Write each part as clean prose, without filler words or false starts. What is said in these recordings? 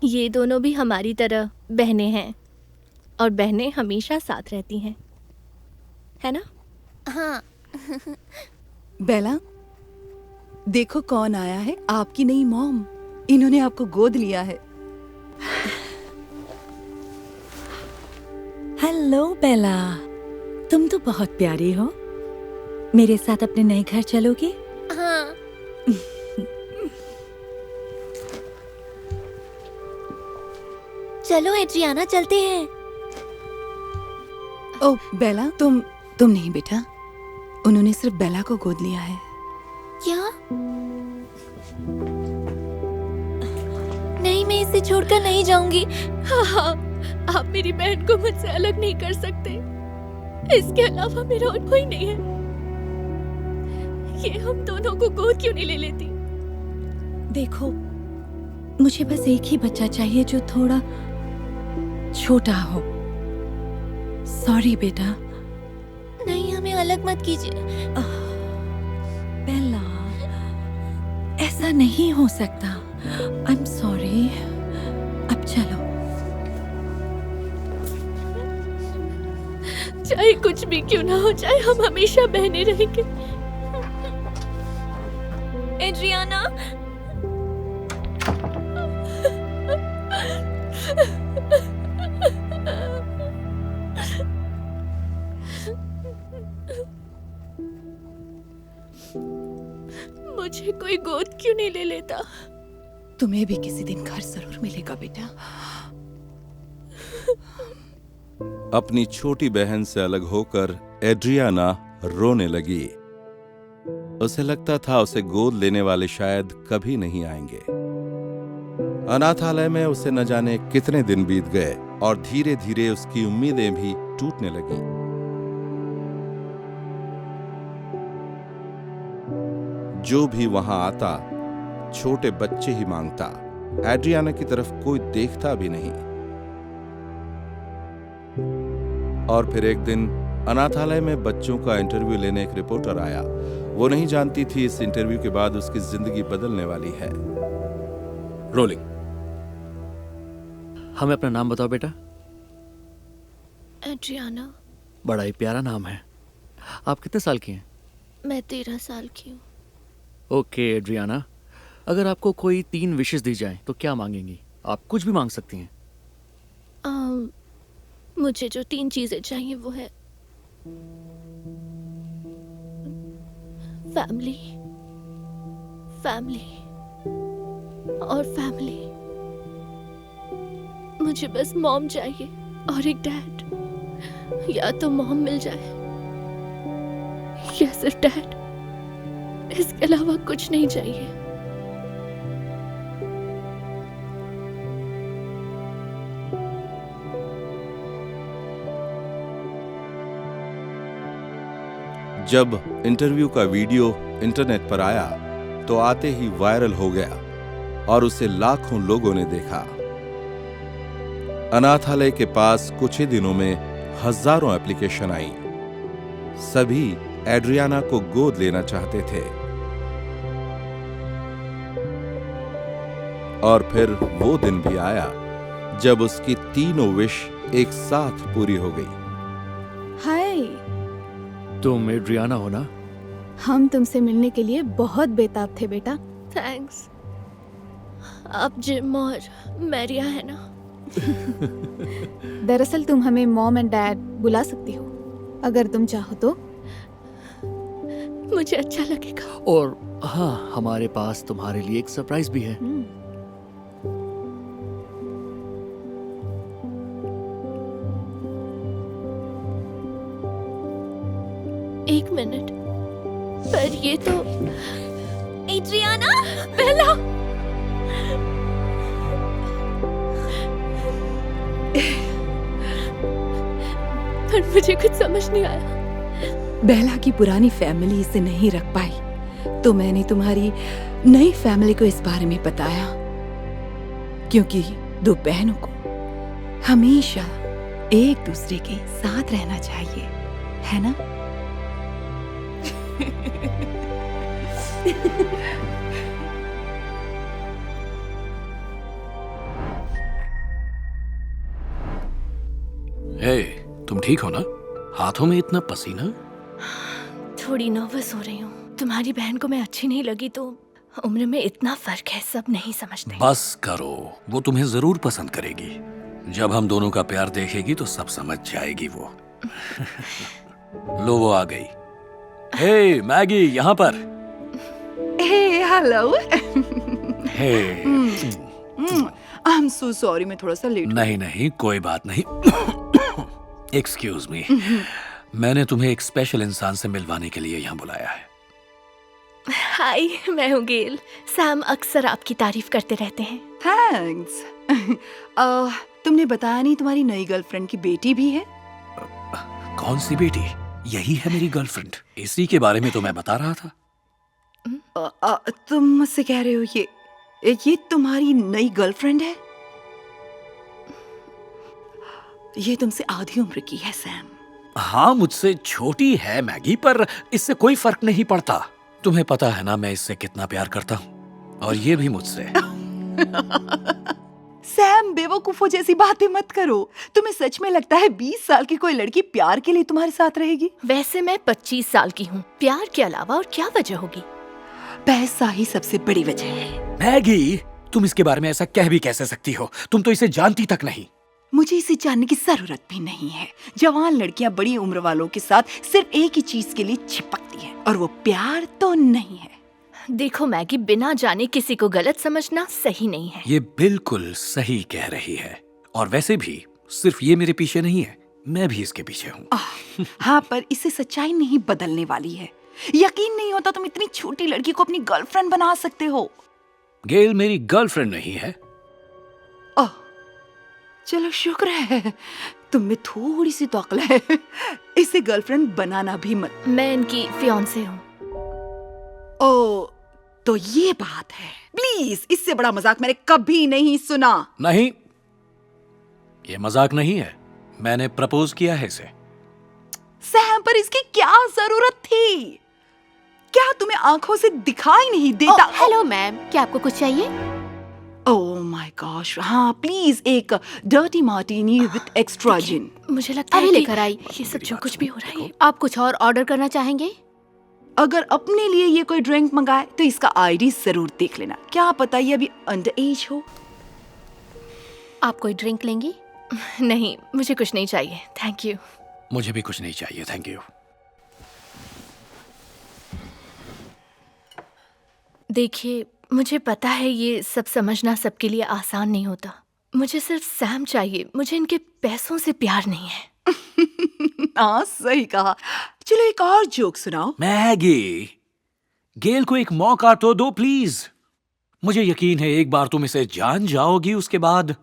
ये दोनों भी हमारी तरह बहनें हैं और बहनें हमेशा साथ रहती हैं, है ना? हाँ। बेला, देखो कौन आया है, आपकी नई मॉम। इन्होंने आपको गोद लिया है। हेलो बेला, तुम तो बहुत प्यारी हो। मेरे साथ अपने नए घर चलोगी? हाँ। चलो एड्रियाना, चलते हैं। ओह बेला, तुम नहीं बेटा। उन्होंने सिर्फ बेला को गोद लिया है। क्या? नहीं, मैं इसे छोड़कर नहीं जाऊंगी। हाँ, आप मेरी बहन को मुझसे अलग नहीं कर सकते। इसके अलावा मेरा और कोई नहीं है। ये हम दोनों को गोद क्यों नहीं ले लेती? देखो, मुझे बस एक ही बच्चा चाहिए जो थोड़ा छोटा हो। सॉरी बेटा। नहीं, हमें अलग मत कीजिए। बेला, ऐसा नहीं हो सकता। I am sorry. अब चलो। चाहे कुछ भी क्यों ना हो जाए, हम हमेशा बहने रहेंगे। एड्रियाना, मुझे कोई गोद क्यों नहीं ले लेता? तुम्हें भी किसी दिन घर जरूर मिलेगा बेटा। अपनी छोटी बहन से अलग होकर एड्रियाना रोने लगी। उसे लगता था उसे गोद लेने वाले शायद कभी नहीं आएंगे। अनाथालय में उसे न जाने कितने दिन बीत गए और धीरे धीरे उसकी उम्मीदें भी टूटने लगीं। जो भी वहां आता, छोटे बच्चे ही मांगता। एड्रियाना की तरफ कोई देखता भी नहीं। और फिर एक दिन अनाथालय में बच्चों का इंटरव्यू लेने एक रिपोर्टर आया। वो नहीं जानती थी इस इंटरव्यू के बाद उसकी जिंदगी बदलने वाली है। रोलिंग। हमें अपना नाम बताओ बेटा। एड्रियाना। बड़ा ही प्यारा नाम है। आप कितने साल की हैं? मैं 13 साल की हूँ। ओके एड्रियाना, अगर आपको कोई 3 विशेस दी जाएं तो क्या मांगेंगी? आप कुछ भी मांग सकती हैं। मुझे जो 3 चीजें चाहिए वो है फैमिली, फैमिली और फैमिली। मुझे बस मॉम चाहिए और एक डैड। या तो मॉम मिल जाए या सिर्फ डैड। इसके अलावा कुछ नहीं चाहिए। जब इंटरव्यू का वीडियो इंटरनेट पर आया तो आते ही वायरल हो गया और उसे लाखों लोगों ने देखा। अनाथालय के पास कुछ ही दिनों में हजारों एप्लीकेशन आई। सभी एड्रियाना को गोद लेना चाहते थे। और फिर वो दिन भी आया जब उसकी तीनों विश एक साथ पूरी हो गई। हाय, तुम एड्रियाना हो ना? हम तुमसे मिलने के लिए बहुत बेताब थे बेटा। थैंक्स। आप जिम और मैरिया है ना? दरअसल तुम हमें मॉम एंड डैड बुला सकती हो अगर तुम चाहो तो। मुझे अच्छा लगेगा। और हाँ, हमारे पास तुम्हारे लिए एक सरप्राइज भी है। एक मिनट, पर ये तो एड्रियाना, बेला। पर मुझे कुछ समझ नहीं आया। बेला की पुरानी फैमिली इसे नहीं रख पाई, तो मैंने तुम्हारी नई फैमिली को इस बारे में बताया। क्योंकि 2 बहनों को हमेशा एक दूसरे के साथ रहना चाहिए, है ना? ए, तुम ठीक हो ना? हाथों में इतना पसीना? थोड़ी नर्वस हो रही हूँ। तुम्हारी बहन को मैं अच्छी नहीं लगी तो उम्र में इतना फर्क है, सब नहीं समझते। बस करो, वो तुम्हें जरूर पसंद करेगी। जब हम दोनों का प्यार देखेगी तो सब समझ जाएगी वो। लो वो आ गई। हे मैगी, यहाँ पर। Hey hello. Hey I am so sorry, मैं थोड़ा सा लेट। नहीं नहीं, कोई बात नहीं। एक्सक्यूज मी, मैंने तुम्हें एक स्पेशल इंसान से मिलवाने के लिए यहाँ बुलाया है। हाय, मैं हूँ गेल। सैम अक्सर आपकी तारीफ करते रहते हैं। थैंक्स। तुमने बताया नहीं तुम्हारी नई गर्लफ्रेंड की बेटी भी है? कौन सी बेटी? यही है मेरी गर्लफ्रेंड। इसी के बारे में तो मैं बता रहा था। तुम मुझसे कह रहे हो ये तुम्हारी नई गर्लफ्रेंड है? ये तुमसे आधी उम्र की है सैम। हाँ, मुझसे छोटी है मैगी, पर इससे कोई फर्क नहीं पड़ता। तुम्हें पता है ना मैं इससे कितना प्यार करता हूँ, और ये भी मुझसे। सैम, बेवकूफों जैसी बातें मत करो। तुम्हें सच में लगता है 20 साल की कोई लड़की प्यार के लिए तुम्हारे साथ रहेगी? वैसे मैं 25 साल की हूँ। प्यार के अलावा और क्या वजह होगी? पैसा ही सबसे बड़ी वजह है। मैगी, तुम इसके बारे में ऐसा कह भी कैसे सकती हो? तुम तो इसे जानती तक नहीं। मुझे इसे जानने की जरूरत भी नहीं है। जवान लड़कियां बड़ी उम्र वालों के साथ सिर्फ एक ही चीज के लिए चिपकती हैं, और वो प्यार तो नहीं है। देखो मैगी, बिना जाने किसी को गलत समझना सही नहीं है। ये बिल्कुल सही कह रही है। और वैसे भी सिर्फ ये मेरे पीछे नहीं है, मैं भी इसके पीछे हूँ। हाँ, पर इसे सच्चाई नहीं बदलने वाली है। यकीन नहीं होता तुम इतनी छोटी लड़की को अपनी गर्लफ्रेंड बना सकते हो। गेल मेरी गर्लफ्रेंड नहीं है। ओह, चलो शुक्र है, तुम में थोड़ी सी तो अक्ल है। इसे गर्लफ्रेंड बनाना भी मत। मैं इनकी फियांसे हूँ। ओह, तो ये बात है। प्लीज, इससे बड़ा मजाक मैंने कभी नहीं सुना। नहीं, ये मजाक नहीं है। मैंने प्रपोज किया है इसे। सैम, पर इसकी क्या जरूरत थी? क्या तुम्हें आंखों से दिखाई नहीं देता? हेलो मैम, क्या आपको कुछ चाहिए? ओह माय गॉश, हाँ प्लीज एक डर्टी मार्टिनी विद एक्स्ट्रा जिन। मुझे लगता है अभी कि लेकर आई। ये सब जो कुछ भी हो रहा है। आप कुछ और ऑर्डर करना चाहेंगे? अगर अपने लिए ये कोई ड्रिंक मंगाए तो इसका आईडी जरूर देख लेना। क्या पता ये अभी अंडर एज हो। आप कोई ड्रिंक लेंगी? नहीं, मुझे कुछ नहीं चाहिए, थैंक यू। मुझे भी कुछ नहीं चाहिए, थैंक यू। देखिए, मुझे पता है ये सब समझना सबके लिए आसान नहीं होता। मुझे सिर्फ सैम चाहिए, मुझे इनके पैसों से प्यार नहीं है। हाँ, सही कहा। चलो एक और जोक सुनाओ। मैगी, गेल को एक मौका तो दो प्लीज। मुझे यकीन है एक बार तुम इसे जान जाओगी, उसके बाद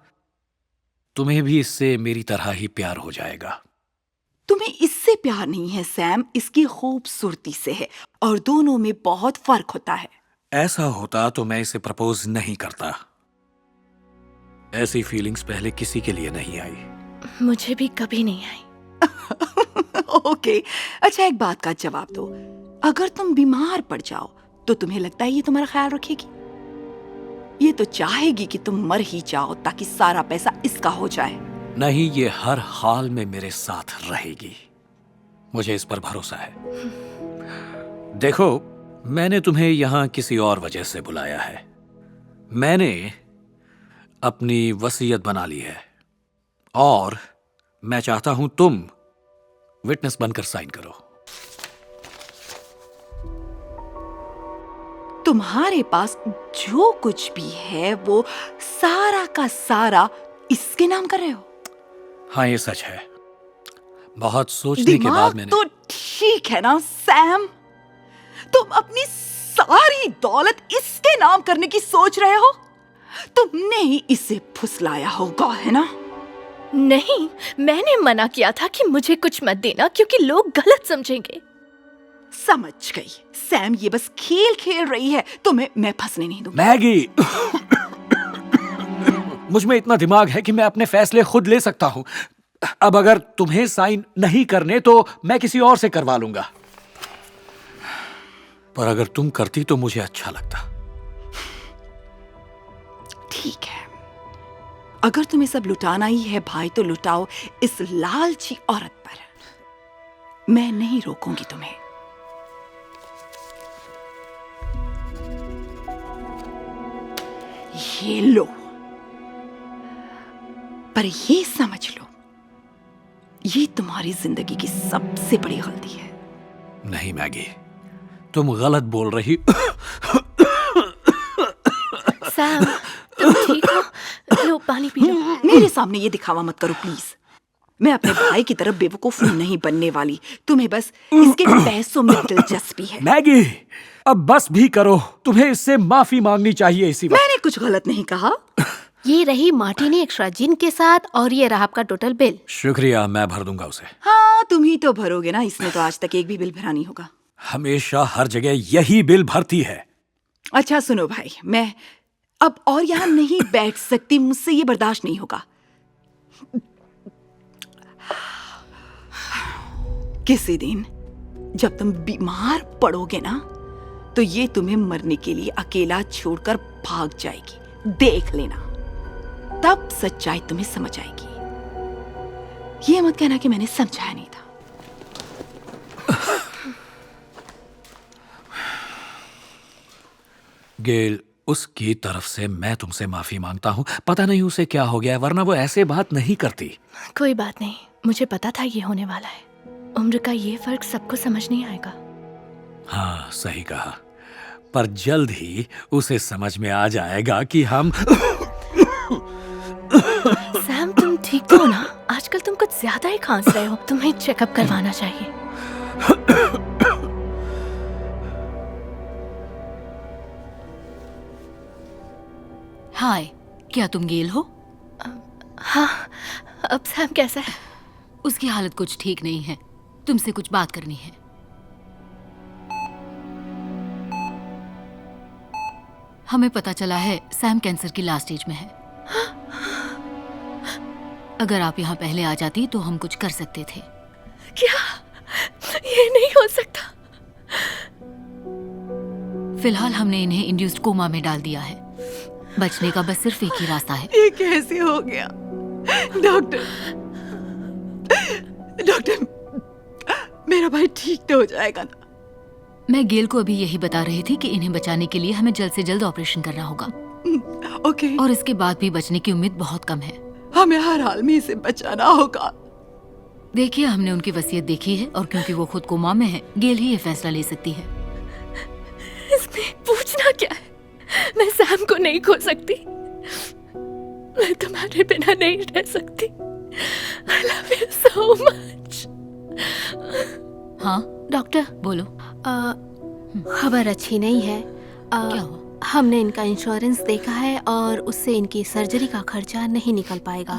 तुम्हें भी इससे मेरी तरह ही प्यार हो जाएगा। तुम्हें इससे प्यार नहीं है सैम, इसकी खूबसूरती से है, और दोनों में बहुत फर्क होता है। ऐसा होता तो मैं इसे प्रपोज नहीं करता। ऐसी फीलिंग्स पहले किसी के लिए नहीं आई। मुझे भी कभी नहीं आई। ओके, अच्छा एक बात का जवाब दो। अगर तुम बीमार पड़ जाओ तो तुम्हें लगता है ये तुम्हारा ख्याल रखेगी? ये तो चाहेगी कि तुम मर ही जाओ ताकि सारा पैसा इसका हो जाए। नहीं, ये हर हाल में मेरे साथ रहेगी। मुझे इस पर भरोसा है। देखो, मैंने तुम्हें यहां किसी और वजह से बुलाया है। मैंने अपनी वसीयत बना ली है, और मैं चाहता हूं तुम विटनेस बनकर साइन करो। तुम्हारे पास जो कुछ भी है वो सारा का सारा इसके नाम कर रहे हो? हाँ, ये सच है। बहुत सोचने के बाद मैंने। तो ठीक है ना सैम, तुम अपनी सारी दौलत इसके नाम करने की सोच रहे हो? तुमने ही इसे फुसलाया होगा, है ना? नहीं, मैंने मना किया था कि मुझे कुछ मत देना क्योंकि लोग गलत समझेंगे। समझ गई सैम, ये बस खेल खेल रही है, तुम्हें मैं फंसने नहीं दूंगी। मैगी, मुझ में इतना दिमाग है कि मैं अपने फैसले खुद ले सकता हूं। अब अगर तुम्हें साइन नहीं करने तो मैं किसी और से करवा लूंगा, पर अगर तुम करती तो मुझे अच्छा लगता। ठीक है, अगर तुम्हें सब लुटाना ही है भाई तो लुटाओ इस लालची औरत पर। मैं नहीं रोकूंगी तुम्हें। ये लो, पर ये समझ लो, ये तुम्हारी जिंदगी की सबसे बड़ी गलती है। नहीं मैगी, तुम गलत बोल रही। सैम, तुम ठीक हो? लो पानी पी लो। मेरे सामने ये दिखावा मत करो प्लीज। मैं अपने भाई की तरफ बेवकूफ नहीं बनने वाली। तुम्हें बस इसके पैसों में दिलचस्पी है। मैगी, अब बस भी करो, तुम्हें इससे माफी मांगनी चाहिए इसी वक्त। मैंने कुछ गलत नहीं कहा। ये रही मार्टिनी एक्स्ट्रा जिन के साथ और ये रहा आपका टोटल बिल। शुक्रिया, मैं भर दूंगा उसे। हाँ, तुम ही तो भरोगे ना, इसमें तो आज तक एक भी बिल भरा नहीं होगा। हमेशा हर जगह यही बिल भरती है। अच्छा सुनो भाई, मैं अब और यहाँ नहीं बैठ सकती, मुझसे ये बर्दाश्त नहीं होगा। किसी दिन जब तुम बीमार पड़ोगे ना, तो ये तुम्हें मरने के लिए अकेला छोड़कर भाग जाएगी। देख लेना, तब सच्चाई तुम्हें समझ आएगी। ये मत कहना कि मैंने समझाया नहीं था। गेल, उसकी तरफ से मैं तुमसे माफी मांगता हूँ। पता नहीं उसे क्या हो गया है, वरना वो ऐसे बात नहीं करती। कोई बात नहीं, मुझे पता था ये होने वाला है। उम्र का ये फर्क सबको समझ नहीं आएगा। हाँ, सही कहा, पर जल्द ही उसे समझ में आ जाएगा कि हम। सैम, तुम ठीक तो हो ना? आजकल तुम कुछ ज्यादा ही खांस रहे हो। तुम्हें चेकअप करवाना चाहिए। हाय, क्या तुम गेल हो? हाँ, अब सैम कैसा है? उसकी हालत कुछ ठीक नहीं है, तुमसे कुछ बात करनी है। हमें पता चला है सैम कैंसर की लास्ट स्टेज में है। अगर आप यहाँ पहले आ जाती तो हम कुछ कर सकते थे। क्या? ये नहीं हो सकता। फिलहाल हमने इन्हें इंड्यूस्ड कोमा में डाल दिया है। बचने का बस सिर्फ एक ही रास्ता है। ये कैसे हो गया? डॉक्टर, डॉक्टर, मेरा भाई ठीक तो हो जाएगा ना? मैं गेल को अभी यही बता रही थी कि इन्हें बचाने के लिए हमें जल्द से जल्द ऑपरेशन करना होगा। ओके। और इसके बाद भी बचने की उम्मीद बहुत कम है। हमें हर हाल में इसे बचाना होगा। देखिए, हमने उनकी वसीयत देखी है और क्योंकि वो खुद कोमा में है, गेल ही ये फैसला ले सकती है। इसमें पूछना क्या है? मैं सैम को नहीं खो सकती। मैं तुम्हारे बिना नहीं रह सकती। I love you so much। हाँ डॉक्टर, बोलो। खबर अच्छी नहीं है। क्या हुआ? हमने इनका इंश्योरेंस देखा है और उससे इनकी सर्जरी का खर्चा नहीं निकल पाएगा।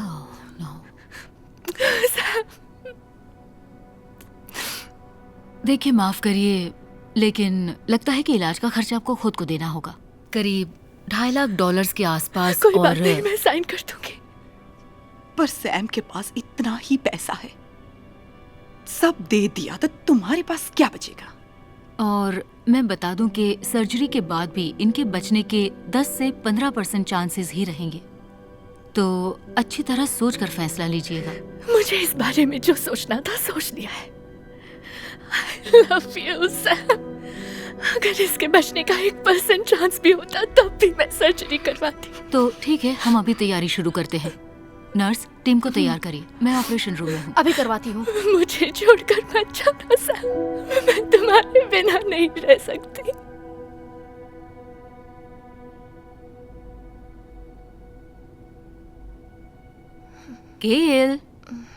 देखिए, माफ करिए, लेकिन लगता है कि इलाज का खर्चा आपको खुद को देना होगा। करीब $2.5 लाख के आसपास। कोई और बात नहीं, मैं साइन कर दूंगी। पर सैम के पास इतना ही पैसा है, सब दे दिया तो तुम्हारे पास क्या बचेगा? और मैं बता दूं कि सर्जरी के बाद भी इनके बचने के 10 से 15% चांसेस ही रहेंगे। तो अच्छी तरह सोच कर फैसला लीजिएगा। मुझे इस बारे में जो सोचना था सोच लिया है। I love you, Sam. अगर इसके बचने का 1% चांस भी होता तब भी मैं सर्जरी करवाती। तो ठीक है, हम अभी तैयारी शुरू करते हैं। नर्स, टीम को तैयार करिए, मैं ऑपरेशन रूम में हूँ। अभी करवाती हूँ। मुझे छोड़कर मत जाना सैम, मैं तुम्हारे बिना नहीं रह सकती। गेल,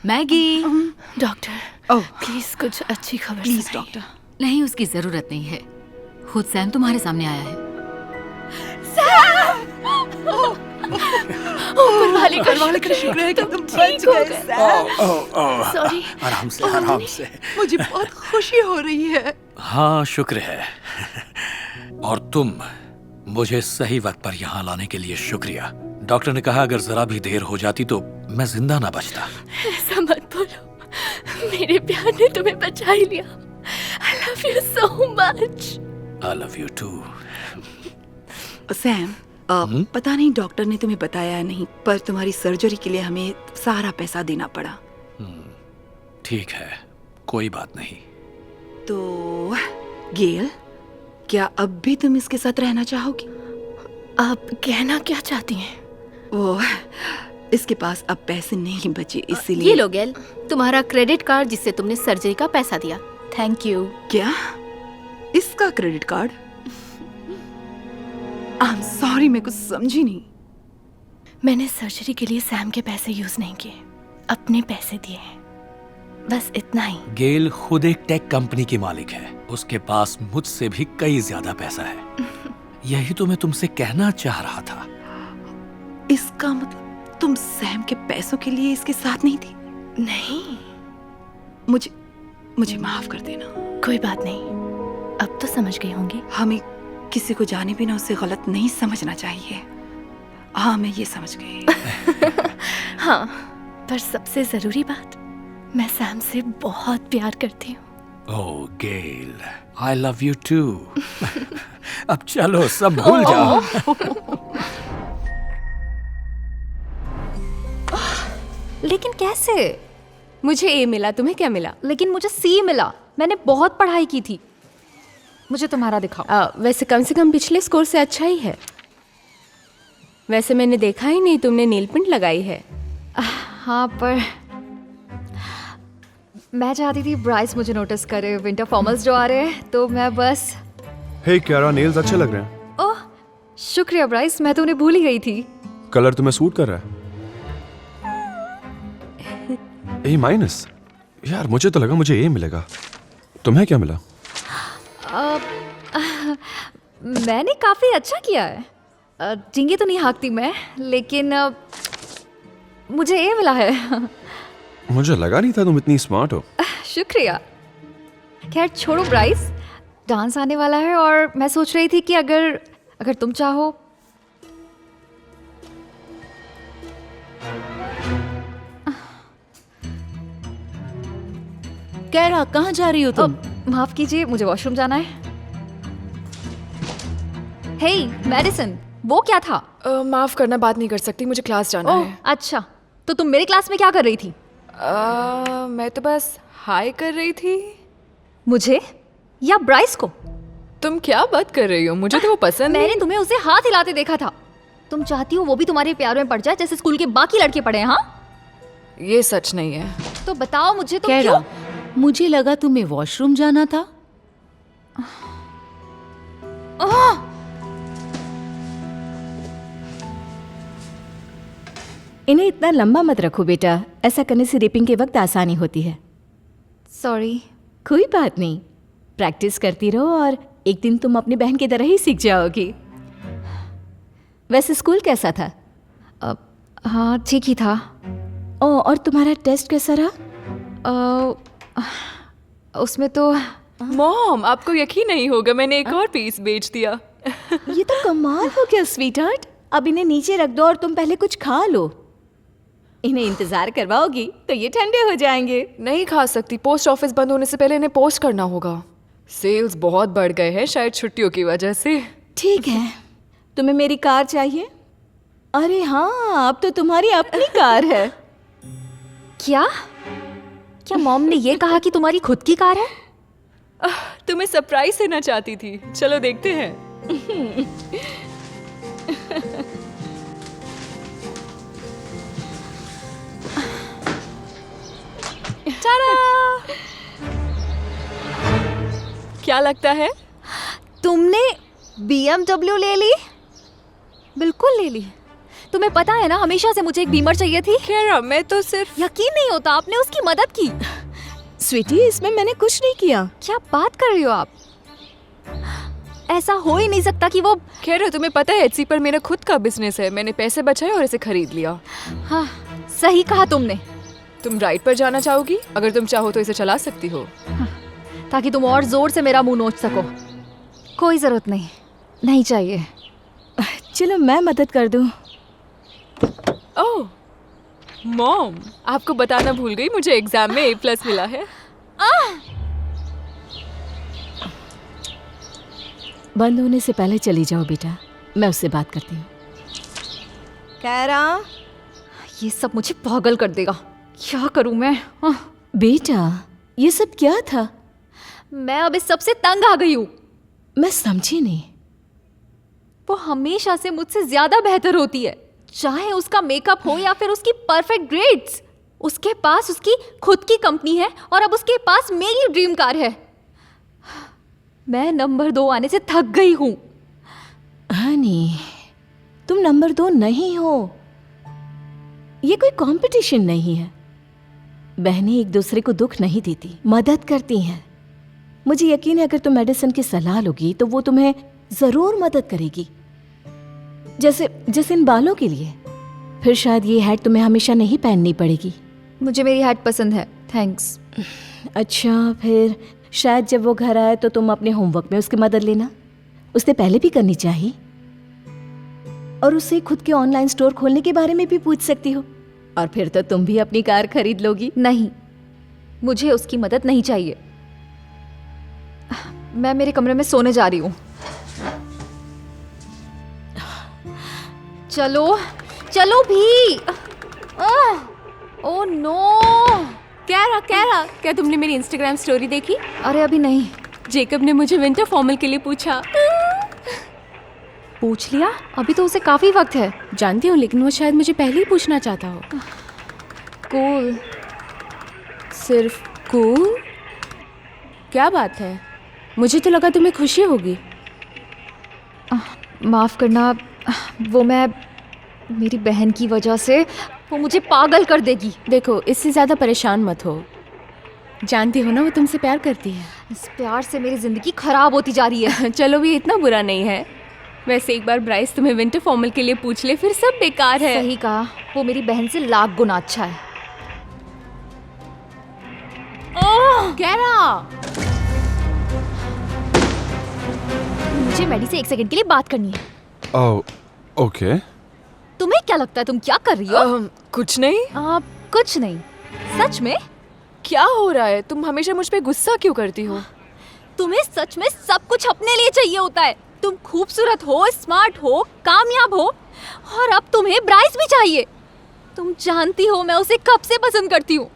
मैगी। डॉक्टर, ओह प्लीज कुछ अच्छी खबर प्लीज सुनाइए। डॉक्टर। नहीं, उसकी जरूरत नहीं है। खुद सैम तुम्हारे सामने आया है। ऊपर वाले का शुक्र है कि तुम ठीक बच हो गए गए। सैम। सॉरी। आराम से, आराम से। मुझे बहुत खुशी हो रही है। हाँ, शुक्र है। और तुम मुझे सही वक्त पर यहाँ लाने के लिए शुक्रिया। डॉक्टर ने कहा अगर जरा भी देर हो जाती तो मैं जिंदा ना बचता। ऐसा मत बोलो, मेरे प्यार ने तुम्हें बचा ही लिया। I love you so much। I love you too। Sam, पता नहीं डॉक्टर ने तुम्हें बताया या नहीं, पर तुम्हारी सर्जरी के लिए हमें सारा पैसा देना पड़ा। ठीक है, कोई बात नहीं। तो गेल, क्या अब भी तुम इसके साथ रहना चाहोगी? आप कहना क्या चाहती हैं? वो इसके पास अब पैसे नहीं बचे, इसीलिए। ये लो गेल, तुम्हारा क्रेडिट कार्ड जिससे तुमने सर्जरी का पैसा दिया। Thank you. क्या? इसका credit card? I am sorry, मैं कुछ समझी नहीं। मैंने सर्जरी के लिए सैम के पैसे यूज नहीं किए, अपने पैसे दिए हैं, बस इतना ही। गेल खुद एक टेक कंपनी की मालिक है, उसके पास मुझसे भी कई ज्यादा पैसा है। यही तो मैं तुमसे कहना चाह रहा था। इसका मतलब तुम सैम के पैसों के लिए इसके साथ नहीं थी? नहीं। मुझे माफ कर देना। कोई बात नहीं, अब तो समझ गई होंगी। हमें किसी को जाने बिना उसे गलत नहीं समझना चाहिए। हाँ, मैं ये समझ गई। हाँ, पर सबसे जरूरी बात, मैं सैम से बहुत प्यार करती हूँ। ओह गेल, आई लव यू टू। अब चलो सब भूल जाओ। लेकिन कैसे? मुझे ए मिला, तुम्हें क्या मिला? लेकिन मुझे सी मिला, मैंने बहुत पढ़ाई की थी। मुझे तुम्हारा दिखाओ। वैसे कम से कम पिछले स्कोर से अच्छा ही है। वैसे मैंने देखा ही नहीं तुमने नील पेंट लगाई है। हाँ, पर मैं चाहती थी ब्राइस मुझे नोटिस करे। विंटर फॉर्मल्स जो आ रहे हैं, तो मैं बस। हे क्यारा, नेल्स अच्छे लग रहे हैं। ओह शुक्रिया ब्राइस, मैं तो उन्हें भूल ही गई थी। कलर तुम्हें सूट कर रहा है। ए माइनस। यार मुझे तो लगा मुझे ए मिलेगा, तुम्हें क्या मिला? मैंने काफी अच्छा किया है। डींगे तो नहीं हाँकती मैं, लेकिन मुझे ए मिला है। मुझे लगा नहीं था तुम इतनी स्मार्ट हो। शुक्रिया। खैर छोड़ो ब्राइस, डांस आने वाला है और मैं सोच रही थी कि अगर तुम चाहो। कैरा, कहाँ जा रही हो तुम? माफ कीजिए, मुझे वॉशरूम जाना है। हे मेडिसिन, वो क्या था? माफ करना, बात नहीं कर सकती, मुझे क्लास जाना ओह है। अच्छा, तो तुम मेरे क्लास में क्या कर रही थी? मैं तो बस हाय कर रही थी। मुझे या ब्राइस को? तुम क्या बात कर रही हो? मुझे तो वो पसंद मैंने तुम्हें उसे हाथ हिलाते देखा था। तुम चाहती हो वो भी तुम्हारे प्यार में पड़ जाए जैसे स्कूल के बाकी लड़के पड़े हैं? हाँ, ये सच नहीं है। तो बताओ मुझे, तो कैरा, क्यों? मुझे लगा तुम्हें वॉशरूम जाना था। इन्हें इतना लंबा मत रखो बेटा, ऐसा करने से रेपिंग के वक्त आसानी होती है। सॉरी। कोई बात नहीं, प्रैक्टिस करती रहो और एक दिन तुम अपनी बहन की तरह ही सीख जाओगी। वैसे स्कूल कैसा था? हाँ ठीक ही था। और तुम्हारा टेस्ट कैसा रहा? उसमें तो मॉम, आपको यकीन नहीं होगा, मैंने एक और पीस बेच दिया। ये तो कमाल हो गया स्वीटहार्ट। अब इन्हें नीचे रख दो और तुम पहले कुछ खा लो। इन्हें इंतजार करवाओगी तो ये ठंडे हो जाएंगे। नहीं खा सकती, पोस्ट ऑफिस बंद होने से पहले इन्हें पोस्ट करना होगा। सेल्स बहुत बढ़ गए हैं, शायद छुट्टियों की वजह से। ठीक है, तुम्हें मेरी कार चाहिए? अरे हाँ, अब तो तुम्हारी अपनी कार है। क्या मॉम ने ये कहा कि तुम्हारी खुद की कार है? तुम्हें सरप्राइज देना चाहती थी, चलो देखते हैं। क्या लगता है? तुमने BMW ले ली? बिल्कुल ले ली। तुम्हें पता है ना, हमेशा से मुझे एक बीमर चाहिए थी। कैरा, मैं तो सिर्फ। यकीन नहीं होता, आपने उसकी मदद की। स्वीटी, इसमें मैंने कुछ नहीं किया। क्या बात कर रही हो आप? ऐसा हो ही नहीं सकता कि वो। कैरा, तुम्हें पता है एटसी पर मेरा खुद का बिजनेस है, मैंने पैसे बचाए और इसे खरीद लिया। हाँ, सही कहा तुमने। तुम राइड पर जाना चाहोगी? अगर तुम चाहो तो इसे चला सकती हो। ताकि तुम और जोर से मेरा मुंह नोच सको। कोई जरूरत नहीं, नहीं चाहिए। चलो मैं मदद कर दूं। ओह मॉम, आपको बताना भूल गई, मुझे एग्जाम में A+ मिला है। बंद होने से पहले चली जाओ बेटा, मैं उससे बात करती हूँ। कैरा, ये सब मुझे पागल कर देगा। क्या करूं मैं? बेटा ये सब क्या था? मैं अब इस सबसे तंग आ गई हूँ। मैं समझी नहीं। वो हमेशा से मुझसे ज्यादा बेहतर होती है, चाहे उसका मेकअप हो या फिर उसकी परफेक्ट ग्रेड्स। उसके पास उसकी खुद की कंपनी है और अब उसके पास मेरी ड्रीम कार है। मैं नंबर 2 आने से थक गई हूँ। हनी, तुम नंबर 2 नहीं हो। ये कोई कंपटीशन नहीं है। बहनें एक दूसरे को दुख नहीं देती, मदद करती हैं। मुझे यकीन है अगर तुम मेडिसिन की सलाह लोगी तो वो तुम्हें जरूर मदद करेगी। जैसे इन बालों के लिए। फिर शायद ये हैट तुम्हें हमेशा नहीं पहननी पड़ेगी। मुझे मेरी हैट पसंद है, थैंक्स। अच्छा, फिर शायद जब वो घर आए तो तुम अपने होमवर्क में उसकी मदद लेना। उसने पहले भी करनी चाहिए। और उससे खुद के ऑनलाइन स्टोर खोलने के बारे में भी पूछ सकती हो। और फिर तो तुम भी अपनी कार खरीद लोगी। नहीं, मुझे उसकी मदद नहीं चाहिए। मैं मेरे कमरे में सोने जा रही हूँ। चलो चलो भी। Oh no. कैरा, क्या तुमने मेरी इंस्टाग्राम स्टोरी देखी? अरे अभी नहीं। जेकब ने मुझे विंटर फॉर्मल के लिए पूछा। पूछ लिया? अभी तो उसे काफी वक्त है। जानती हूँ, लेकिन वो शायद मुझे पहले ही पूछना चाहता हो। कूल। सिर्फ कूल? क्या बात है? मुझे तो लगा तुम्हें खुशी होगी। माफ करना, वो मैं मेरी बहन की वजह से वो मुझे पागल कर देगी। देखो, इससे ज़्यादा परेशान मत हो। जानती हो ना वो तुमसे प्यार करती है। इस प्यार से मेरी जिंदगी खराब होती जा रही है। चलो, ये इतना बुरा नहीं है। वैसे एक बार ब्राइस तुम्हें विंटर फॉर्मल के लिए पूछ ले, फिर सब बेकार है। सही कहा, वो मेरी बहन से लाख गुना अच्छा है। ओह कैरा, मुझे मैडी से 1 सेकंड के लिए बात करनी है। ओह, ओके। तुम्हें क्या लगता है तुम क्या कर रही हो? कुछ नहीं। कुछ नहीं। सच में? क्या हो रहा है? तुम हमेशा मुझ पे गुस्सा क्यों करती हो? तुम्हें सच में सब कुछ अपने लिए चाहिए होता है। तुम खूबसूरत हो, स्मार्ट हो, कामयाब हो, और अब तुम्हें ब्राइस भी चाहिए। तुम जानती हो मैं उसे कब से पसंद करती हूँ।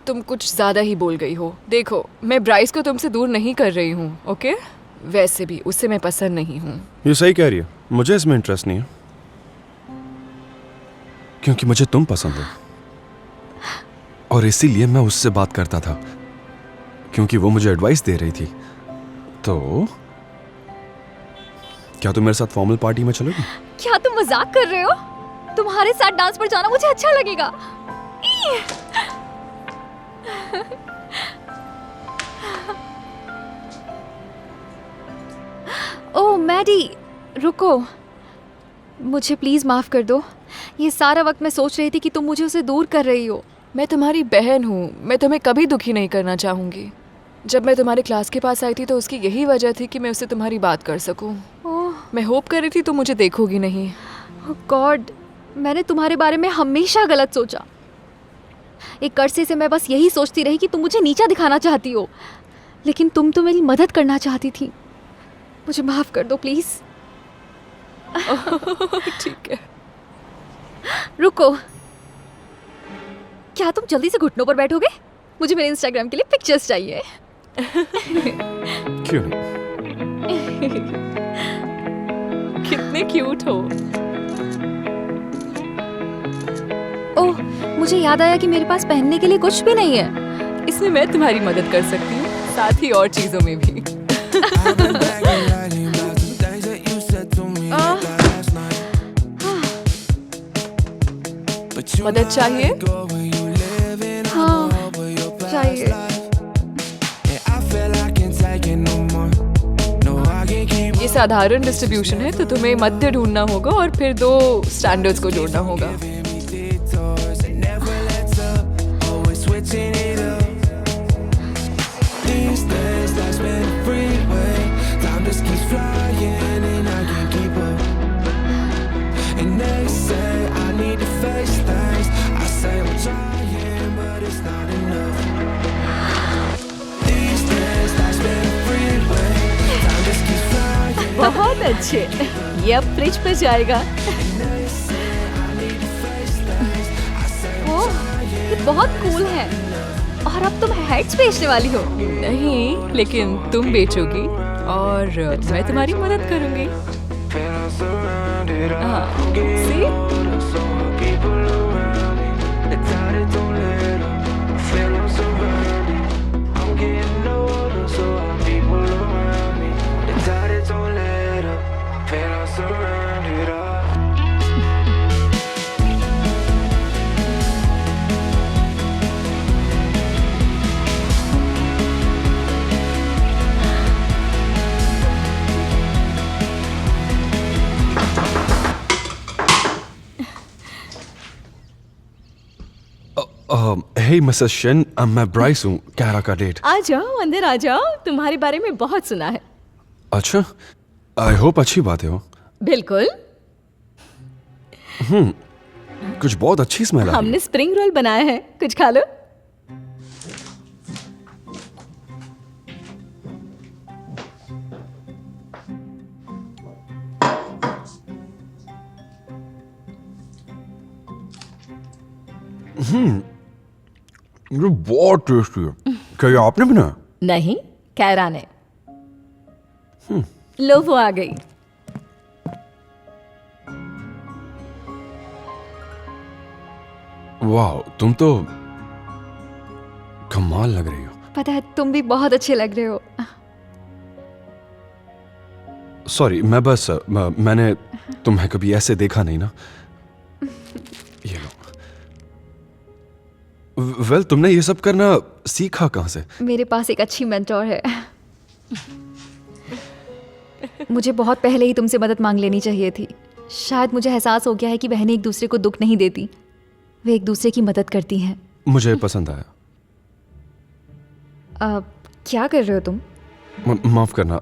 तुम कुछ ज्यादा ही बोल गई हो। देखो, मैं ब्राइस को तुमसे दूर नहीं कर रही हूँ, ओके? वैसे भी उसे मैं पसंद नहीं हूँ। ये सही कह रही है, मुझे इसमें इंटरेस्ट नहीं है, क्योंकि मुझे तुम पसंद हो। और इसीलिए मैं उससे बात करता था, क्योंकि वो मुझे एडवाइस दे रही थी। तो क्या तुम मेरे साथ फॉर्मल पार्टी में चलोगी? क्या तुम मजाक कर रहे हो? तुम्हारे साथ डांस पर जाना मुझे अच्छा लगेगा। ओह मैडी, रुको। मुझे प्लीज माफ कर दो। ये सारा वक्त मैं सोच रही थी कि तुम मुझे उसे दूर कर रही हो। मैं तुम्हारी बहन हूँ, मैं तुम्हें कभी दुखी नहीं करना चाहूँगी। जब मैं तुम्हारे क्लास के पास आई थी तो उसकी यही वजह थी कि मैं उससे तुम्हारी बात कर सकूँ। मैं होप कर रही थी तुम मुझे देखोगी नहीं। गॉड, मैंने तुम्हारे बारे में हमेशा गलत सोचा। एक अरसे से मैं बस यही सोचती रही कि तुम मुझे नीचा दिखाना चाहती हो, लेकिन तुम तो मेरी मदद करना चाहती थी। मुझे माफ कर दो प्लीज। ठीक है। रुको, क्या तुम जल्दी से घुटनों पर बैठोगे? मुझे मेरे इंस्टाग्राम के लिए पिक्चर्स चाहिए। क्यों नहीं? कितने क्यूट हो। ओह, मुझे याद आया कि मेरे पास पहनने के लिए कुछ भी नहीं है। इसमें मैं तुम्हारी मदद कर सकती हूँ, साथ ही और चीजों में भी। मदद चाहिए? हाँ, चाहिए। ये साधारण डिस्ट्रीब्यूशन है, तो तुम्हें मध्य ढूंढना होगा और फिर 2 स्टैंडर्ड्स को जोड़ना होगा। बहुत अच्छे। ये अब फ्रिज पे जाएगा। बहुत कूल है। और अब तुम हेड्स बेचने वाली हो। नहीं, लेकिन तुम बेचोगी और मैं तुम्हारी मदद करूंगी। हाँ, see? हे मिसेस शेन, मैं ब्राइस हूँ, कैरा का डेट। आ जाओ, अंदर आ जाओ, तुम्हारे बारे में बहुत सुना है। अच्छा, आई होप अच्छी बातें हो। बिल्कुल। कुछ बहुत अच्छी स्मेल आ रही हमने स्प्रिंग रोल बनाया है, कुछ खा लो। ये बहुत टेस्टी है। क्या ये आपने बनाया? नहीं, कैरा ने। लो वो आ गई। वाह, तुम तो कमाल लग रही हो। पता है तुम भी बहुत अच्छे लग रहे हो। सॉरी, मैंने तुम्हें कभी ऐसे देखा नहीं ना। ये लो। वेल, तुमने ये सब करना सीखा कहाँ से? मेरे पास एक अच्छी मेंटोर है। मुझे बहुत पहले ही तुमसे मदद मांग लेनी चाहिए थी। शायद मुझे एहसास हो गया है कि बहनें एक दूसरे को दुख नहीं देती, वे एक दूसरे की मदद करती हैं। मुझे पसंद आया। क्या कर रहे हो तुम? माफ करना,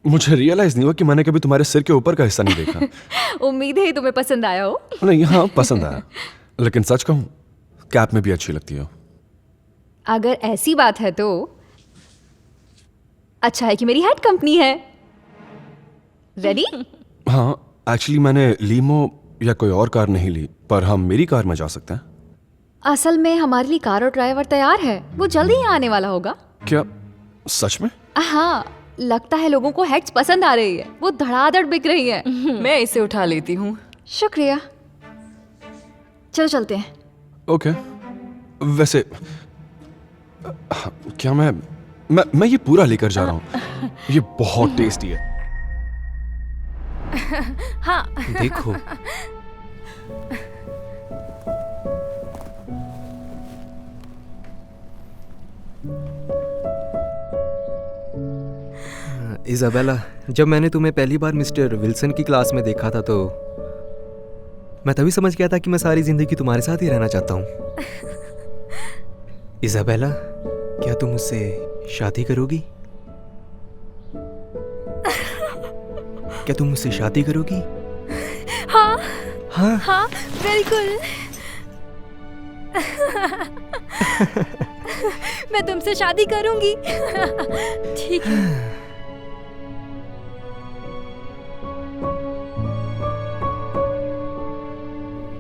मुझे रियलाइज नहीं हुआ कि मैंने कभी तुम्हारे सिर के ऊपर का हिस्सा नहीं देखा। उम्मीद है तुम्हें पसंद आया हो। नहीं, हाँ पसंद आया, लेकिन सच कहूं, कैप में भी अच्छी लगती हो। अगर ऐसी बात है तो अच्छा है कि मेरी हेड कंपनी है। रेडी? हाँ, एक्चुअली मैंने लीमो या कोई और कार नहीं ली, पर हम मेरी कार में जा सकते हैं। असल में हमारे लिए कार और ड्राइवर तैयार है, वो जल्दी ही आने वाला होगा। क्या सच में? हाँ, लगता है लोगों को हेड्स पसंद आ रही है, वो धड़ाधड़ बिक रही है। मैं इसे उठा लेती हूँ। शुक्रिया। चलो चलते हैं। ओके। वैसे क्या मैं ये पूरा लेकर जा रहा हूँ। ये बहुत टेस्टी है। हाँ। देखो, इजाबेला, जब मैंने तुम्हें पहली बार मिस्टर विल्सन की क्लास में देखा था तो मैं तभी समझ गया था कि मैं सारी जिंदगी तुम्हारे साथ ही रहना चाहता हूँ। इजाबेला, क्या तुम मुझसे शादी करोगी? क्या तुम मुझसे शादी करोगी? हाँ हाँ हाँ, बिल्कुल। मैं तुमसे शादी करूंगी। ठीक है।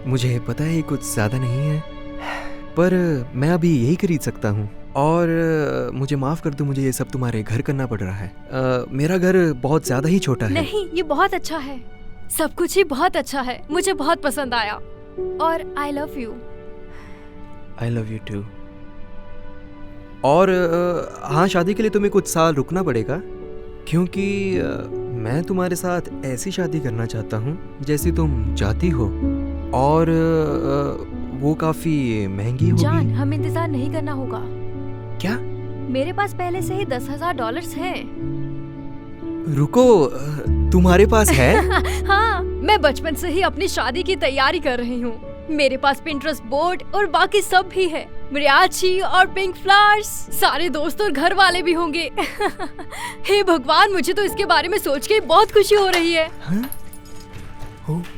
मुझे पता है ये कुछ ज्यादा नहीं है, पर मैं अभी यही खरीद सकता हूँ। और मुझे माफ कर दो, मुझे ये सब तुम्हारे घर करना पड़ रहा है। मेरा घर बहुत ज्यादा ही छोटा है। नहीं, ये बहुत अच्छा है, सब कुछ ही बहुत अच्छा है, मुझे बहुत पसंद आया। और I love you. I love you too. और हाँ, शादी के लिए तुम्हें कुछ साल रुकना पड़ेगा, क्योंकि मैं तुम्हारे साथ ऐसी शादी करना चाहता हूँ जैसी तुम चाहती हो, और वो काफी महंगी होगी। जान, हमें इंतजार नहीं करना होगा। क्या? मेरे पास पहले से ही $10,000 है। रुको, तुम्हारे पास है? हाँ, मैं बचपन से ही अपनी शादी की तैयारी कर रही हूँ। मेरे पास पिंटरेस्ट बोर्ड और बाकी सब भी है, mariachi और पिंक फ्लावर्स, सारे दोस्त और घर वाले भी होंगे। हे भगवान, मुझे तो इसके बारे में सोच के बहुत खुशी हो रही है। हाँ?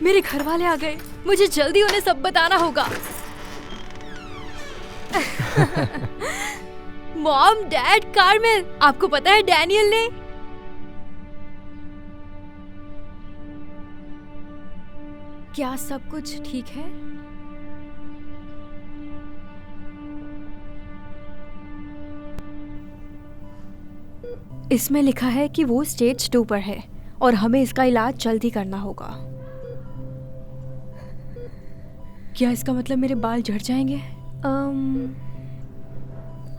मेरे घर वाले आ गए, मुझे जल्दी उन्हें सब बताना होगा। मॉम, डैड, कार्मेल, आपको पता है डैनियल ने क्या सब कुछ ठीक है? इसमें लिखा है कि वो स्टेज 2 पर है और हमें इसका इलाज जल्दी करना होगा। क्या इसका मतलब मेरे बाल झड़ जाएंगे?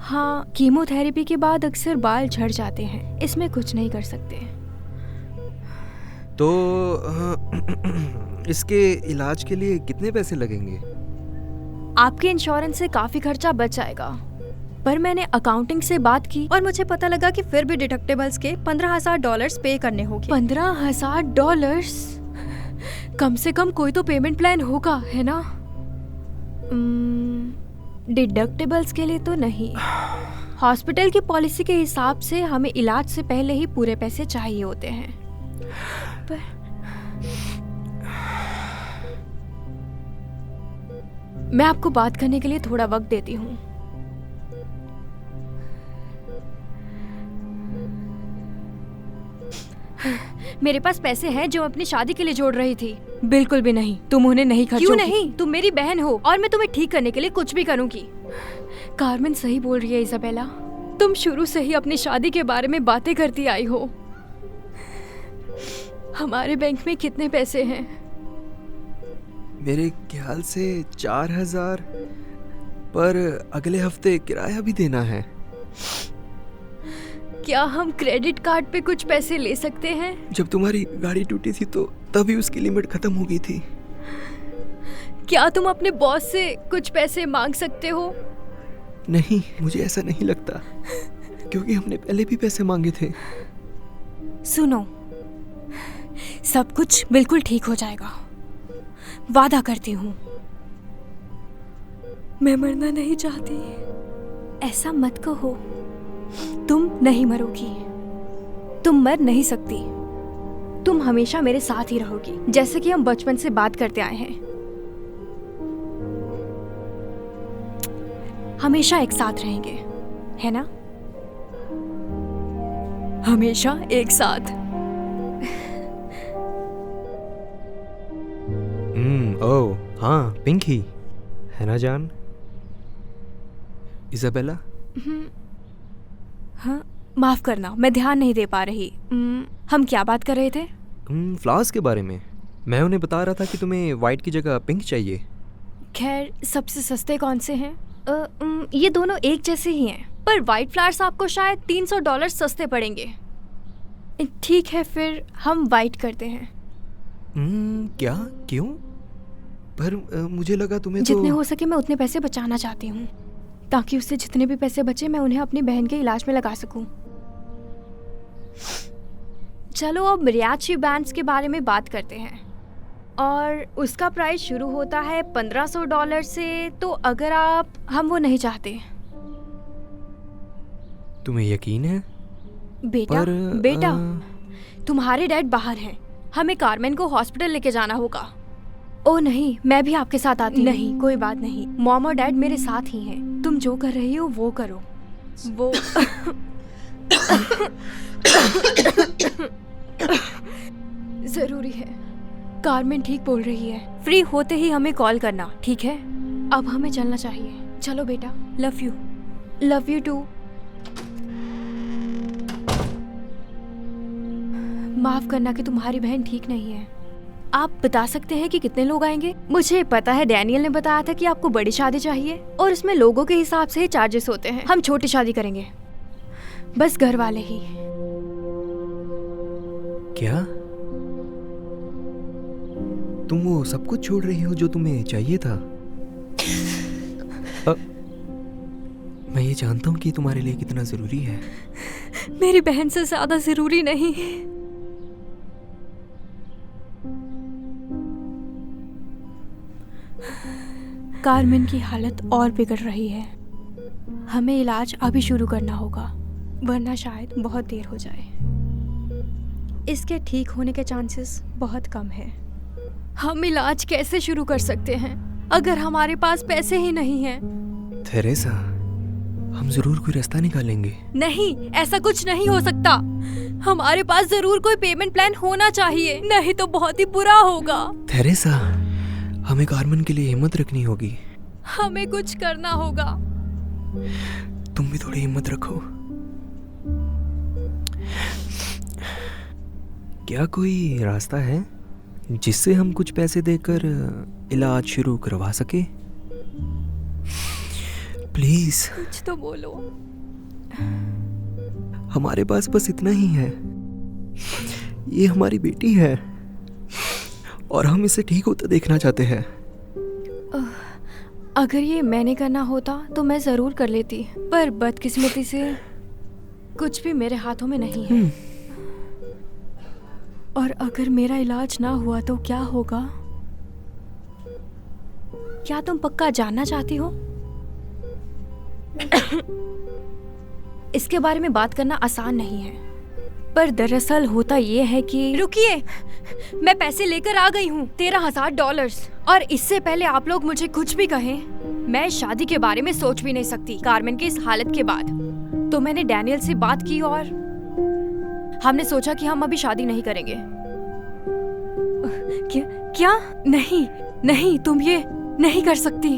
हाँ, कीमोथेरेपी के बाद अक्सर बाल झड़ जाते हैं, इसमें कुछ नहीं कर सकते। तो इसके इलाज के लिए कितने पैसे लगेंगे? आपके इंश्योरेंस से काफी खर्चा बच जाएगा, पर मैंने अकाउंटिंग से बात की और मुझे पता लगा कि फिर भी डिडक्टिबल्स के $15,000 पे करने होंगे। $15,000? कम से कम कोई तो पेमेंट प्लान होगा, है ना? डिडक्टिबल्स के लिए तो नहीं। हॉस्पिटल की पॉलिसी के हिसाब से हमें इलाज से पहले ही पूरे पैसे चाहिए होते हैं। पर मैं आपको बात करने के लिए थोड़ा वक्त देती हूँ। मेरे पास पैसे हैं जो अपनी शादी के लिए जोड़ रही थी। बिल्कुल भी नहीं, तुम उन्हें नहीं खर्चोगी। क्यों नहीं? तुम मेरी बहन हो और मैं तुम्हें ठीक करने के लिए कुछ भी करूंगी। कार्मेन सही बोल रही है इजाबेला, तुम शुरू से ही अपनी शादी के बारे में बातें करती आई हो। हमारे बैंक में कितने पैसे हैं? मेरे ख्याल से 4,000, पर अगले हफ्ते किराया भी देना है। क्या हम क्रेडिट कार्ड पे कुछ पैसे ले सकते हैं? जब तुम्हारी गाड़ी टूटी थी तो तभी उसकी लिमिट खत्म हो गई थी। क्या तुम अपने बॉस से कुछ पैसे मांग सकते हो? नहीं, मुझे ऐसा नहीं लगता, क्योंकि हमने पहले भी पैसे मांगे थे। सुनो, सब कुछ बिल्कुल ठीक हो जाएगा, वादा करती हूँ। मैं मरना नहीं चाहती। ऐसा मत कहो, तुम नहीं मरोगी, तुम मर नहीं सकती। तुम हमेशा मेरे साथ ही रहोगी, जैसे कि हम बचपन से बात करते आए हैं। हमेशा एक साथ रहेंगे, है ना? हमेशा एक साथ। ओह हाँ, पिंकी है ना जान? इजाबेला? हाँ, माफ करना, मैं ध्यान नहीं दे पा रही। हम क्या बात कर रहे थे? फ्लावर्स के बारे में। मैं उन्हें बता रहा था कि तुम्हें वाइट की जगह पिंक चाहिए। खैर, सबसे सस्ते कौन से हैं? ये दोनों एक जैसे ही हैं, पर वाइट फ्लावर्स आपको शायद $300 सस्ते पड़ेंगे। ठीक है, फिर हम वाइट करते हैं। क्या? क्यों? पर मुझे लगा तुम्हें जितने हो सके मैं उतने पैसे बचाना चाहती हूँ, ताकि उससे जितने भी पैसे बचे मैं उन्हें अपनी बहन के इलाज में लगा सकूं। चलो अब रियाची बैंड्स के बारे में बात करते हैं, और उसका प्राइस शुरू होता है $1,500 से। तो अगर हम वो नहीं चाहते। तुम्हें यकीन है? बेटा, तुम्हारे डैड बाहर हैं, हमें कार्मेन को हॉस्पिटल लेके जाना होगा। ओ नहीं, मैं भी आपके साथ आती। नहीं, कोई बात नहीं, मॉम और डैड मेरे साथ ही हैं। तुम जो कर रही हो वो करो। वो जरूरी है। कार्मेन ठीक बोल रही है। फ्री होते ही हमें कॉल करना, ठीक है? अब हमें चलना चाहिए। चलो बेटा, love you. Love you too. माफ करना कि तुम्हारी बहन ठीक नहीं है। आप बता सकते हैं कि कितने लोग आएंगे? मुझे पता है डैनियल ने बताया था कि आपको बड़ी शादी चाहिए और इसमें लोगों के हिसाब से ही चार्जेस होते हैं। हम छोटी शादी करेंगे, बस घर वाले ही। क्या तुम वो सब कुछ छोड़ रही हो जो तुम्हें चाहिए था? मैं ये जानता हूँ कि तुम्हारे लिए कितना जरूरी है। मेरी बहन से ज्यादा जरूरी नहीं। कार्मेन की हालत और बिगड़ रही है। हमें इलाज अभी शुरू करना होगा, वरना शायद बहुत देर हो जाए। इसके ठीक होने के चांसेस बहुत कम है। हम इलाज कैसे शुरू कर सकते हैं अगर हमारे पास पैसे ही नहीं हैं? थेरेसा, हम जरूर कोई रास्ता निकालेंगे। नहीं, ऐसा कुछ नहीं हो सकता। हमारे पास जरूर कोई पेमेंट प्लान होना चाहिए, नहीं तो बहुत ही बुरा होगा। थेरेसा, हमें कार्मेन के लिए हिम्मत रखनी होगी। हमें कुछ करना होगा। तुम भी थोड़ी हिम्मत रखो। क्या कोई रास्ता है जिससे हम कुछ पैसे देकर इलाज शुरू करवा सके? प्लीज कुछ तो बोलो। हमारे पास बस इतना ही है। ये हमारी बेटी है और हम इसे ठीक होता देखना चाहते हैं। अगर ये मैंने करना होता तो मैं जरूर कर लेती, पर बदकिस्मती से कुछ भी मेरे हाथों में नहीं है। और अगर मेरा इलाज ना हुआ तो क्या होगा? क्या तुम पक्का जानना चाहती हो? इसके बारे में बात करना आसान नहीं है, पर दरअसल होता ये है कि रुकिए, मैं पैसे लेकर आ गई हूँ, $13,000। और इससे पहले आप लोग मुझे कुछ भी कहें, मैं शादी के बारे में सोच भी नहीं सकती कार्मेन की इस हालत के बाद। तो मैंने डैनियल से बात की और हमने सोचा कि हम अभी शादी नहीं करेंगे। क्या? नहीं नहीं, तुम ये नहीं कर सकती।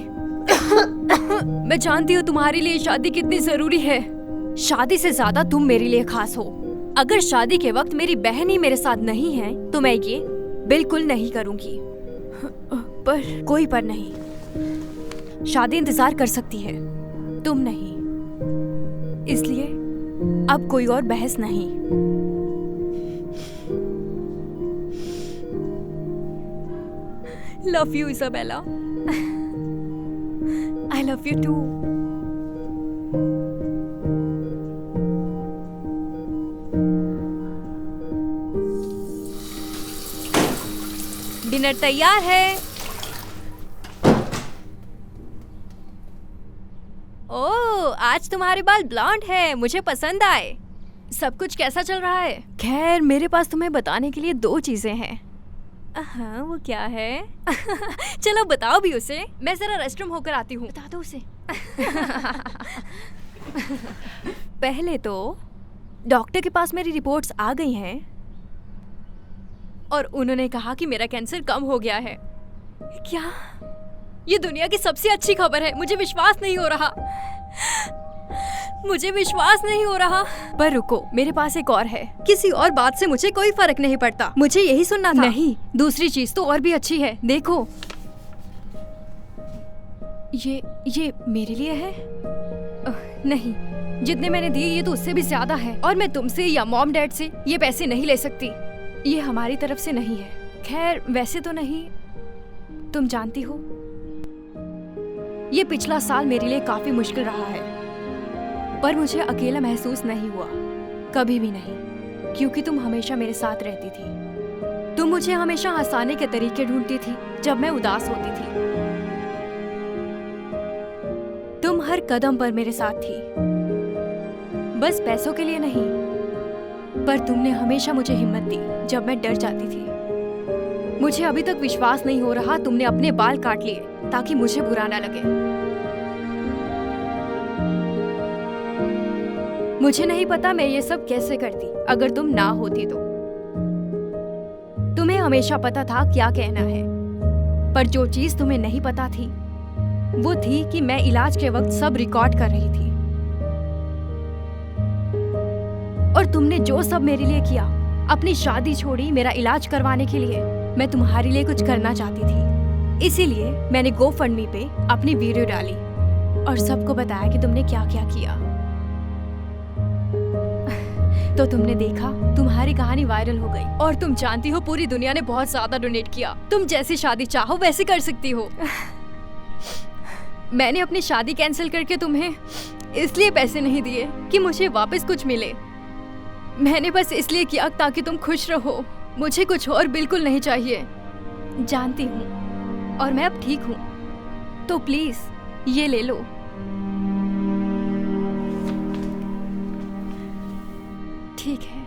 मैं जानती हूँ तुम्हारे लिए शादी कितनी जरूरी है। शादी से ज्यादा तुम मेरे लिए खास हो। अगर शादी के वक्त मेरी बहन ही मेरे साथ नहीं है तो मैं ये बिल्कुल नहीं करूंगी। पर कोई पर नहीं, शादी इंतजार कर सकती है, तुम नहीं। इसलिए अब कोई और बहस नहीं। Love you Isabella. I love you too. Dinner तैयार है। ओह, आज तुम्हारे बाल ब्लॉन्ड है, मुझे पसंद आए। सब कुछ कैसा चल रहा है? खैर, मेरे पास तुम्हें बताने के लिए 2 चीजें हैं। हाँ, वो क्या है? चलो बताओ भी उसे। मैं जरा रेस्टरूम होकर आती हूँ। बता दो उसे। पहले तो डॉक्टर के पास मेरी रिपोर्ट्स आ गई हैं और उन्होंने कहा कि मेरा कैंसर कम हो गया है। क्या? ये दुनिया की सबसे अच्छी खबर है। मुझे विश्वास नहीं हो रहा। मुझे विश्वास नहीं हो रहा। पर रुको, मेरे पास एक और है। किसी और बात से मुझे कोई फर्क नहीं पड़ता, मुझे यही सुनना था। नहीं, दूसरी चीज तो और भी अच्छी है। देखो, ये मेरे लिए है। नहीं, जितने मैंने दिए ये तो उससे भी ज्यादा है। और मैं तुमसे या मॉम डैड से ये पैसे नहीं ले सकती। ये हमारी तरफ से नहीं है। खैर, वैसे तो नहीं, तुम जानती हो, ये पिछला साल मेरे लिए काफी मुश्किल रहा है, पर मुझे अकेला महसूस नहीं हुआ, कभी भी नहीं, क्योंकि तुम हमेशा मेरे साथ रहती थी। तुम मुझे हमेशा हंसाने के तरीके ढूंढती थी जब मैं उदास होती थी। तुम हर कदम पर मेरे साथ थी, बस पैसों के लिए नहीं, पर तुमने हमेशा मुझे हिम्मत दी जब मैं डर जाती थी। मुझे अभी तक विश्वास नहीं हो रहा तुमने अपने बाल काट लिए ताकि मुझे बुरा ना लगे। मुझे नहीं पता मैं ये सब कैसे करती अगर तुम ना होती तो। तुम्हें हमेशा पता था क्या कहना है, पर जो चीज तुम्हें नहीं पता थी वो थी कि मैं इलाज के वक्त सब रिकॉर्ड कर रही थी। और तुमने जो सब मेरे लिए किया, अपनी शादी छोड़ी मेरा इलाज करवाने के लिए, मैं तुम्हारे लिए कुछ करना चाहती थी। इसीलिए मैंने GoFundMe पे अपनी वीडियो डाली और सबको बताया कि तुमने क्या क्या किया। तो तुमने देखा, तुम्हारी कहानी वायरल हो गई और तुम जानती हो पूरी दुनिया ने बहुत ज्यादा डोनेट किया। तुम जैसी शादी चाहो वैसे कर सकती हो। मैंने अपनी शादी कैंसिल करके तुम्हें इसलिए पैसे नहीं दिए कि मुझे वापस कुछ मिले। मैंने बस इसलिए किया ताकि तुम खुश रहो। मुझे कुछ और बिल्कुल नहीं चाहिए। जानती हूँ, और मैं अब ठीक हूँ, तो प्लीज ये ले लो। ठीक है,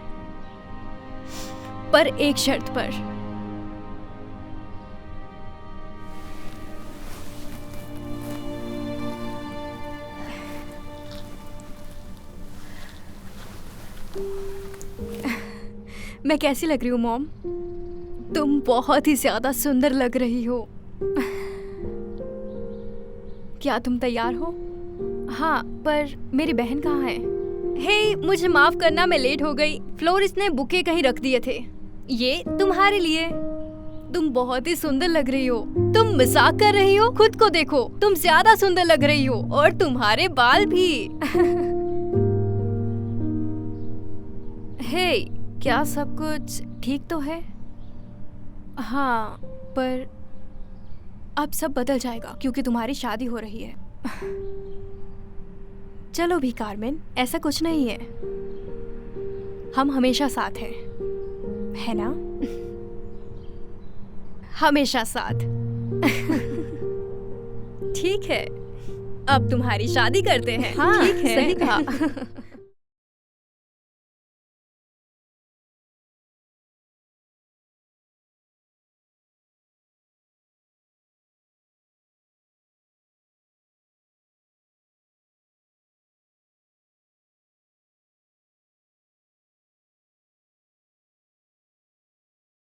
पर एक शर्त पर। मैं कैसी लग रही हूँ मॉम? तुम बहुत ही ज्यादा सुंदर लग रही हो। क्या तुम तैयार हो? हाँ, पर मेरी बहन कहाँ है? हे, मुझे माफ करना, मैं लेट हो गई। फ्लोरिस्ट ने बुके कहीं रख दिए थे। ये तुम्हारे लिए। तुम बहुत ही सुंदर लग रही हो। तुम मजाक कर रही हो? खुद को देखो, तुम ज्यादा सुंदर लग रही हो, और तुम्हारे बाल भी। हे, क्या सब कुछ ठीक तो है? हाँ, पर अब सब बदल जाएगा क्योंकि तुम्हारी शादी हो रही है। चलो भी कार्मेन, ऐसा कुछ नहीं है। हम हमेशा साथ हैं, है ना? हमेशा साथ। ठीक है, अब तुम्हारी शादी करते हैं। हाँ, ठीक है। सही कहा।